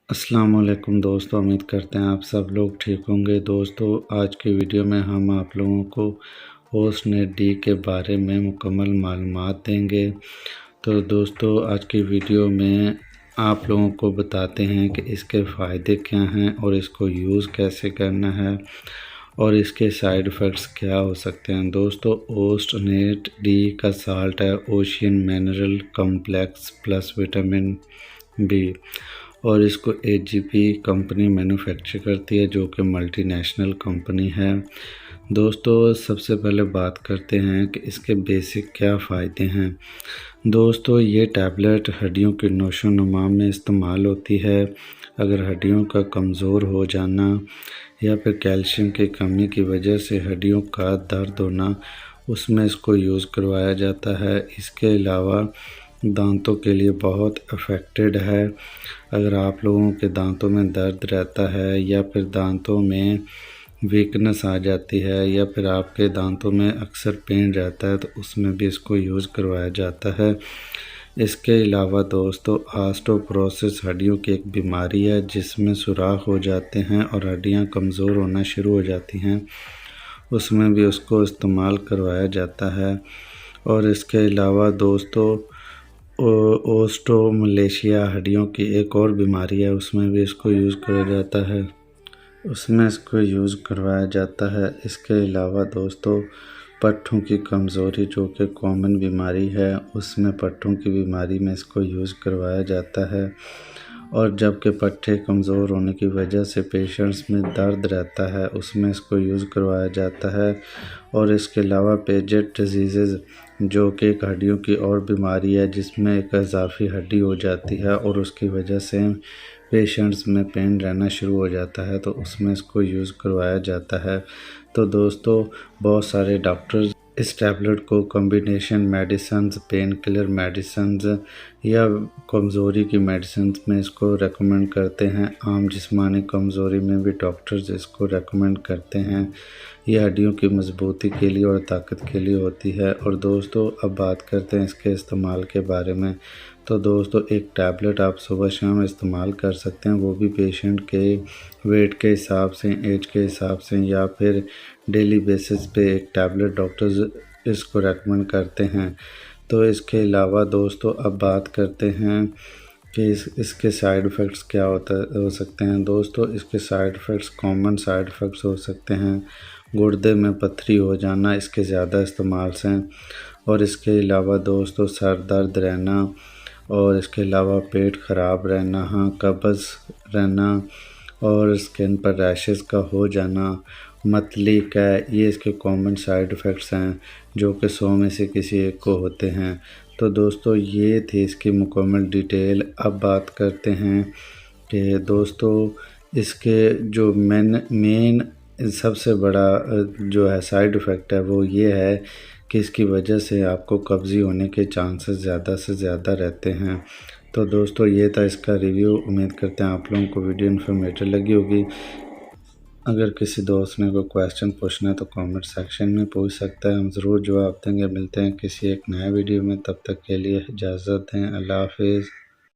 अस्सलाम वालेकुम दोस्तों, उम्मीद करते हैं आप सब लोग ठीक होंगे। दोस्तों, आज की वीडियो में हम आप लोगों को होस्टनेट डी के बारे में मुकम्मल मालूमात देंगे। तो दोस्तों, आज की वीडियो में आप लोगों को बताते हैं कि इसके फ़ायदे क्या हैं और इसको यूज़ कैसे करना है और इसके साइड इफ़ेक्ट्स क्या हो सकते हैं। दोस्तों, होस्टनेट डी का साल्ट है ocean mineral complex plus vitamin B और इसको एजीपी कंपनी मैन्युफैक्चर करती है, जो कि मल्टीनेशनल कंपनी है। दोस्तों, सबसे पहले बात करते हैं कि इसके बेसिक क्या फ़ायदे हैं। दोस्तों, ये टैबलेट हड्डियों की नोशो नुमा में इस्तेमाल होती है। अगर हड्डियों का कमज़ोर हो जाना या फिर कैल्शियम की कमी की वजह से हड्डियों का दर्द होना, उसमें इसको यूज़ करवाया जाता है। इसके अलावा दांतों के लिए बहुत अफेक्टेड है। अगर आप लोगों के दांतों में दर्द रहता है या फिर दांतों में वीकनेस आ जाती है या फिर आपके दांतों में अक्सर पेन रहता है, तो उसमें भी इसको यूज़ करवाया जाता है। इसके अलावा दोस्तों, ऑस्टियोपोरोसिस हड्डियों की एक बीमारी है जिसमें सुराख हो जाते हैं और हड्डियां कमज़ोर होना शुरू हो जाती हैं, उसमें भी उसको इस्तेमाल करवाया जाता है। और इसके अलावा दोस्तों, ओस्टोमलेशिया हड्डियों की एक और बीमारी है, उसमें भी इसको यूज़ करवाया जाता है। इसके अलावा दोस्तों, पट्ठों की कमज़ोरी जो कि कॉमन बीमारी है, उसमें पट्ठों की बीमारी में इसको यूज़ करवाया जाता है। और जबकि पट्ठे कमज़ोर होने की वजह से पेशेंट्स में दर्द रहता है, उसमें इसको यूज़ करवाया जाता है। और इसके अलावा पेजेट डिजीज़ जो कि एक हड्डियों की और बीमारी है जिसमें एक इजाफी हड्डी हो जाती है और उसकी वजह से पेशेंट्स में पेन रहना शुरू हो जाता है, तो उसमें इसको यूज़ करवाया जाता है। तो दोस्तों, बहुत सारे डॉक्टर्स इस टैबलेट को combination medicines, pain killer medicines या कमज़ोरी की मेडिसिन्स में इसको रेकमेंड करते हैं। आम जिस्मानी कमज़ोरी में भी डॉक्टर्स इसको रेकमेंड करते हैं। ये हड्डियों की मजबूती के लिए और ताकत के लिए होती है। और दोस्तों, अब बात करते हैं इसके इस्तेमाल के बारे में। तो दोस्तों, एक टैबलेट आप सुबह शाम इस्तेमाल कर सकते हैं, वो भी पेशेंट के वेट के हिसाब से, एज के हिसाब से, या फिर डेली बेसिस पे एक टैबलेट डॉक्टर्स इसको रेकमेंड करते हैं। तो इसके अलावा दोस्तों, अब बात करते हैं कि इसके साइड इफ़ेक्ट्स क्या हो सकते हैं। दोस्तों, इसके side effects common side effects हो सकते हैं। गुर्दे में पथरी हो जाना इसके ज़्यादा इस्तेमाल से, और इसके अलावा दोस्तों, सर दर्द रहना, और इसके अलावा पेट ख़राब रहना, हाँ कब्ज़ रहना, और स्किन पर रैशेस का हो जाना, मतली का, ये इसके कॉमन साइड इफ़ेक्ट्स हैं जो कि 100 में से किसी एक को होते हैं। तो दोस्तों, ये थी इसकी मुकम्मल डिटेल। अब बात करते हैं कि दोस्तों, इसके जो मेन सबसे बड़ा जो है साइड इफ़ेक्ट है, वो ये है कि इसकी वजह से आपको कब्ज़ी होने के चांसेस ज़्यादा से ज़्यादा रहते हैं। तो दोस्तों, ये था इसका रिव्यू। उम्मीद करते हैं आप लोगों को वीडियो इन्फॉर्मेटिव लगी होगी। अगर किसी दोस्त ने कोई क्वेश्चन पूछना है तो कमेंट सेक्शन में पूछ सकता है, हम ज़रूर जवाब देंगे। मिलते हैं किसी एक नए वीडियो में, तब तक के लिए इजाज़त दें। अल्लाह हाफ़िज़।